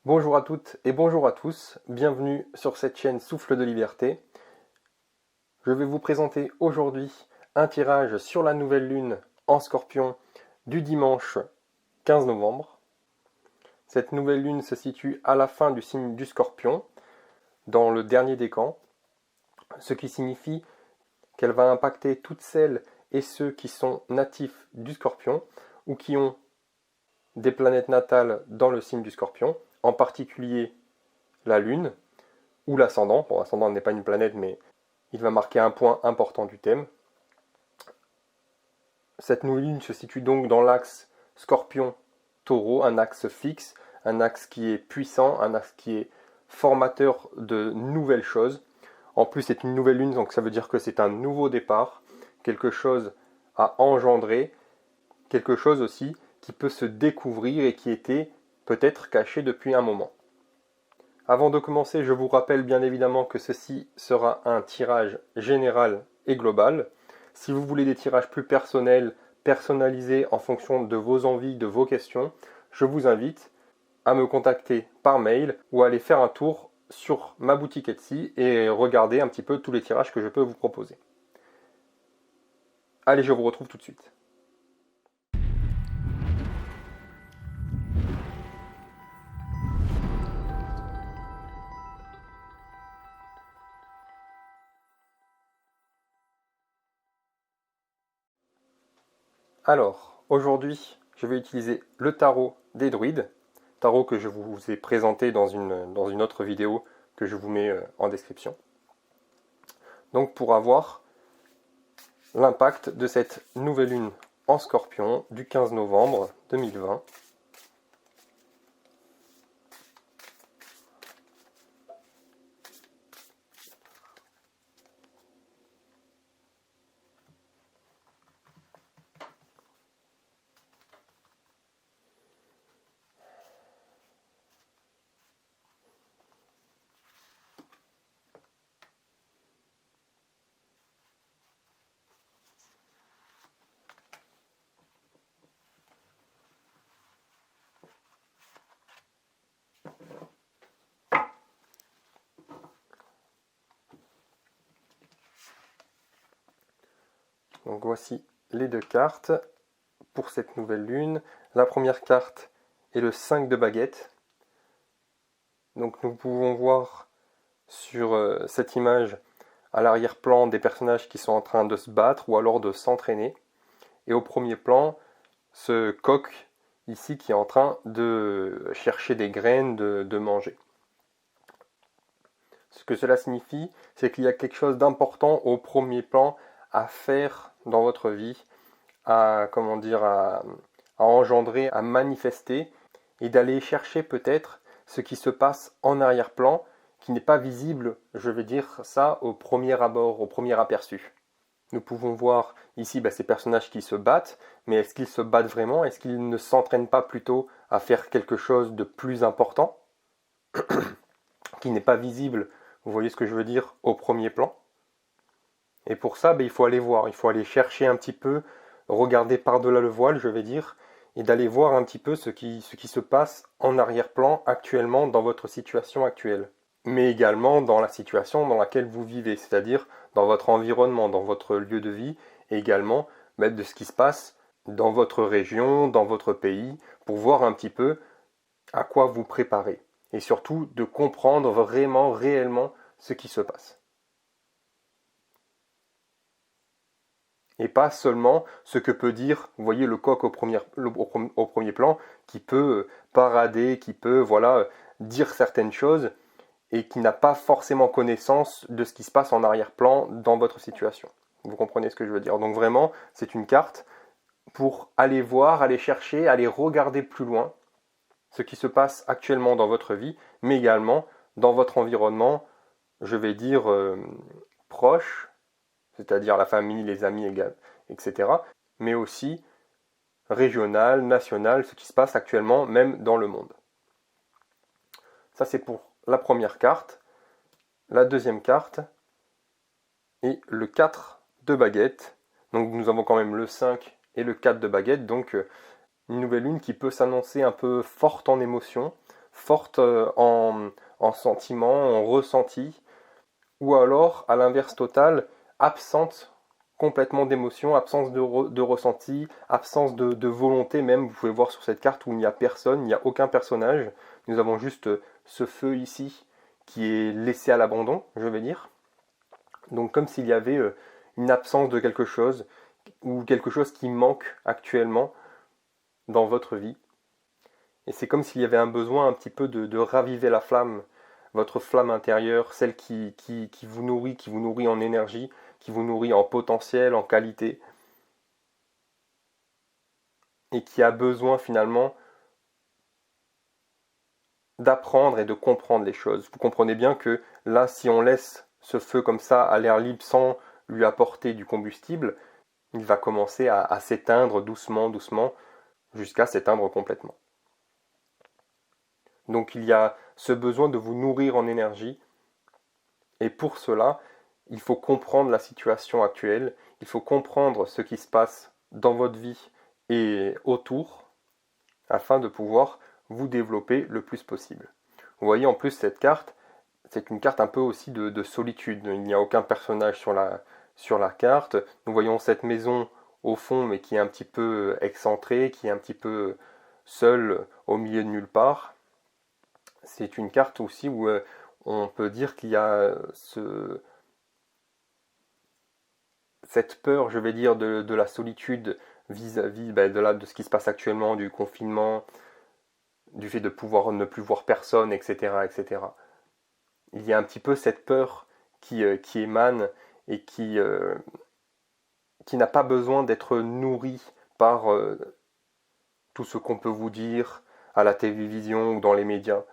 Bonjour à toutes et bonjour à tous, bienvenue sur cette chaîne Souffle de Liberté. Je vais vous présenter aujourd'hui un tirage sur la nouvelle lune en Scorpion du dimanche 15 novembre. Cette nouvelle lune se situe à la fin du signe du Scorpion, dans le dernier décan, ce qui signifie qu'elle va impacter toutes celles et ceux qui sont natifs du Scorpion ou qui ont des planètes natales dans le signe du Scorpion, en particulier la lune ou l'ascendant. Bon, l'ascendant n'est pas une planète, mais il va marquer un point important du thème. Cette nouvelle lune se situe donc dans l'axe Scorpion-Taureau, un axe fixe, un axe qui est puissant, un axe qui est formateur de nouvelles choses. En plus, c'est une nouvelle lune, donc ça veut dire que c'est un nouveau départ, quelque chose à engendrer, quelque chose aussi qui peut se découvrir et qui était peut-être caché depuis un moment. Avant de commencer, je vous rappelle bien évidemment que ceci sera un tirage général et global. Si vous voulez des tirages plus personnels, personnalisés en fonction de vos envies, de vos questions, je vous invite à me contacter par mail ou à aller faire un tour sur ma boutique Etsy et regarder un petit peu tous les tirages que je peux vous proposer. Allez, je vous retrouve tout de suite. Alors, aujourd'hui, je vais utiliser le tarot des druides, tarot que je vous ai présenté dans une autre vidéo que je vous mets en description. Donc pour avoir l'impact de cette nouvelle lune en Scorpion du 15 novembre 2020. Donc voici les deux cartes pour cette nouvelle lune. La première carte est le 5 de baguette. Donc nous pouvons voir sur cette image à l'arrière-plan des personnages qui sont en train de se battre ou alors de s'entraîner. Et au premier plan, ce coq ici qui est en train de chercher des graines, de manger. Ce que cela signifie, c'est qu'il y a quelque chose d'important au premier plan à faire dans votre vie, à engendrer, à manifester, et d'aller chercher peut-être ce qui se passe en arrière-plan, qui n'est pas visible, je vais dire ça, au premier abord, au premier aperçu. Nous pouvons voir ici ces personnages qui se battent, mais est-ce qu'ils se battent vraiment? Est-ce qu'ils ne s'entraînent pas plutôt à faire quelque chose de plus important, qui n'est pas visible, vous voyez ce que je veux dire, au premier plan? Et pour ça, il faut aller voir, il faut aller chercher un petit peu, regarder par-delà le voile, je vais dire, et d'aller voir un petit peu ce qui se passe en arrière-plan actuellement dans votre situation actuelle. Mais également dans la situation dans laquelle vous vivez, c'est-à-dire dans votre environnement, dans votre lieu de vie, et également de ce qui se passe dans votre région, dans votre pays, pour voir un petit peu à quoi vous préparez. Et surtout de comprendre vraiment, réellement ce qui se passe. Et pas seulement ce que peut dire, vous voyez, le coq au premier plan, qui peut parader, qui peut dire certaines choses, et qui n'a pas forcément connaissance de ce qui se passe en arrière-plan dans votre situation. Vous comprenez ce que je veux dire? Donc vraiment, c'est une carte pour aller voir, aller chercher, aller regarder plus loin ce qui se passe actuellement dans votre vie, mais également dans votre environnement, je vais dire proche, c'est-à-dire la famille, les amis, etc., mais aussi régional, national, ce qui se passe actuellement même dans le monde. Ça c'est pour la première carte. La deuxième carte est le 4 de baguette. Donc nous avons quand même le 5 et le 4 de baguette, donc une nouvelle lune qui peut s'annoncer un peu forte en émotion, forte en sentiments, en ressenti, ou alors, à l'inverse total, absente complètement d'émotion, absence de ressenti, absence de volonté même. Vous pouvez voir sur cette carte où il n'y a personne, il n'y a aucun personnage. Nous avons juste ce feu ici qui est laissé à l'abandon, je vais dire. Donc comme s'il y avait une absence de quelque chose ou quelque chose qui manque actuellement dans votre vie. Et c'est comme s'il y avait un besoin un petit peu de raviver la flamme, votre flamme intérieure, celle qui vous nourrit en énergie, qui vous nourrit en potentiel, en qualité, et qui a besoin finalement d'apprendre et de comprendre les choses. Vous comprenez bien que là, si on laisse ce feu comme ça à l'air libre sans lui apporter du combustible, il va commencer à s'éteindre doucement, doucement, jusqu'à s'éteindre complètement. Donc il y a ce besoin de vous nourrir en énergie, et pour cela, il faut comprendre la situation actuelle, il faut comprendre ce qui se passe dans votre vie et autour, afin de pouvoir vous développer le plus possible. Vous voyez en plus cette carte, c'est une carte un peu aussi de solitude. Il n'y a aucun personnage sur la carte. Nous voyons cette maison au fond, mais qui est un petit peu excentrée, qui est un petit peu seule au milieu de nulle part. C'est une carte aussi où on peut dire qu'il y a cette peur, je vais dire, de la solitude vis-à-vis de ce qui se passe actuellement, du confinement, du fait de pouvoir ne plus voir personne, etc., etc. Il y a un petit peu cette peur qui émane et qui n'a pas besoin d'être nourrie par tout ce qu'on peut vous dire à la télévision ou dans les médias.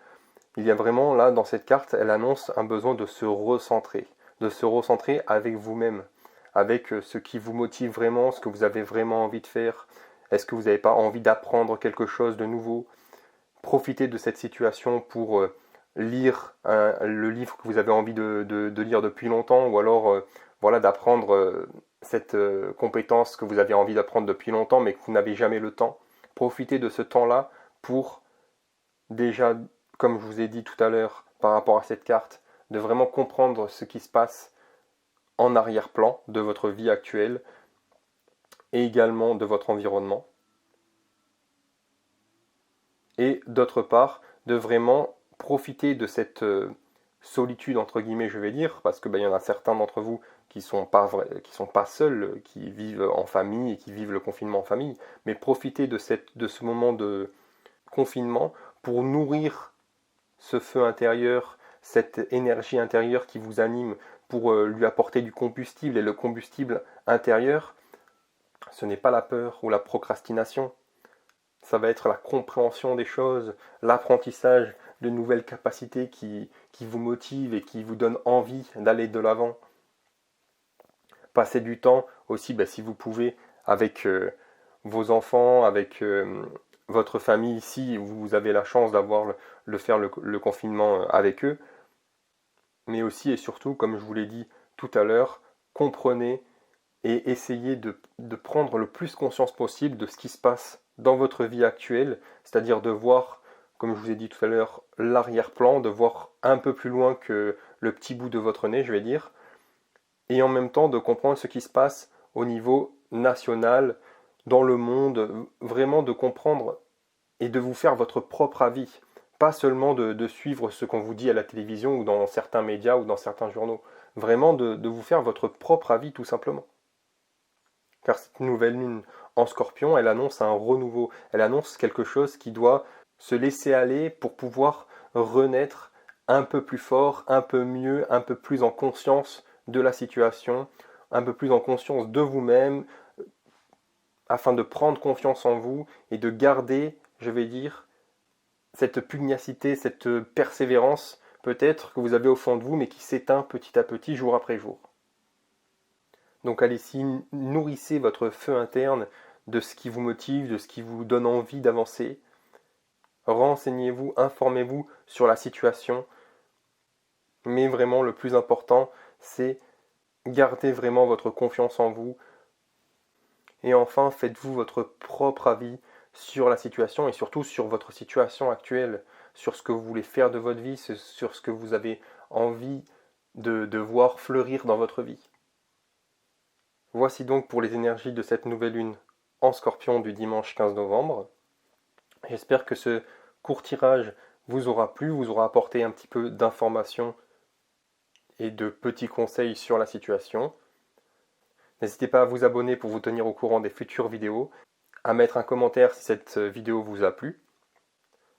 Il y a vraiment là, dans cette carte, elle annonce un besoin de se recentrer avec vous-même, avec ce qui vous motive vraiment, ce que vous avez vraiment envie de faire. Est-ce que vous n'avez pas envie d'apprendre quelque chose de nouveau? Profitez de cette situation pour lire le livre que vous avez envie de lire depuis longtemps, ou alors voilà, d'apprendre cette compétence que vous avez envie d'apprendre depuis longtemps, mais que vous n'avez jamais le temps. Profitez de ce temps-là pour déjà, comme je vous ai dit tout à l'heure par rapport à cette carte, de vraiment comprendre ce qui se passe en arrière-plan de votre vie actuelle et également de votre environnement. Et d'autre part, de vraiment profiter de cette solitude, entre guillemets, je vais dire, parce que il y en a certains d'entre vous qui sont pas seuls, qui vivent en famille et qui vivent le confinement en famille, mais profiter de ce moment de confinement pour nourrir ce feu intérieur, cette énergie intérieure qui vous anime, pour lui apporter du combustible. Et le combustible intérieur, ce n'est pas la peur ou la procrastination, ça va être la compréhension des choses, l'apprentissage de nouvelles capacités qui vous motivent et qui vous donnent envie d'aller de l'avant. Passez du temps aussi, si vous pouvez, avec vos enfants, avec votre famille ici, vous avez la chance d'avoir le confinement avec eux. Mais aussi et surtout, comme je vous l'ai dit tout à l'heure, comprenez et essayez de prendre le plus conscience possible de ce qui se passe dans votre vie actuelle, c'est-à-dire de voir, comme je vous ai dit tout à l'heure, l'arrière-plan, de voir un peu plus loin que le petit bout de votre nez, je vais dire, et en même temps de comprendre ce qui se passe au niveau national, dans le monde, vraiment de comprendre et de vous faire votre propre avis, pas seulement de suivre ce qu'on vous dit à la télévision ou dans certains médias ou dans certains journaux, vraiment de vous faire votre propre avis tout simplement. Car cette nouvelle lune en Scorpion, elle annonce un renouveau, elle annonce quelque chose qui doit se laisser aller pour pouvoir renaître un peu plus fort, un peu mieux, un peu plus en conscience de la situation, un peu plus en conscience de vous-même, afin de prendre confiance en vous et de garder, je vais dire, cette pugnacité, cette persévérance peut-être que vous avez au fond de vous, mais qui s'éteint petit à petit, jour après jour. Donc allez-y, nourrissez votre feu interne de ce qui vous motive, de ce qui vous donne envie d'avancer. Renseignez-vous, informez-vous sur la situation. Mais vraiment, le plus important, c'est garder vraiment votre confiance en vous. Et enfin, faites-vous votre propre avis sur la situation et surtout sur votre situation actuelle, sur ce que vous voulez faire de votre vie, sur ce que vous avez envie de voir fleurir dans votre vie. Voici donc pour les énergies de cette nouvelle lune en Scorpion du dimanche 15 novembre. J'espère que ce court tirage vous aura plu, vous aura apporté un petit peu d'informations et de petits conseils sur la situation. N'hésitez pas à vous abonner pour vous tenir au courant des futures vidéos, à mettre un commentaire si cette vidéo vous a plu.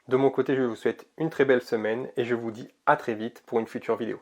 De mon côté, je vous souhaite une très belle semaine et je vous dis à très vite pour une future vidéo.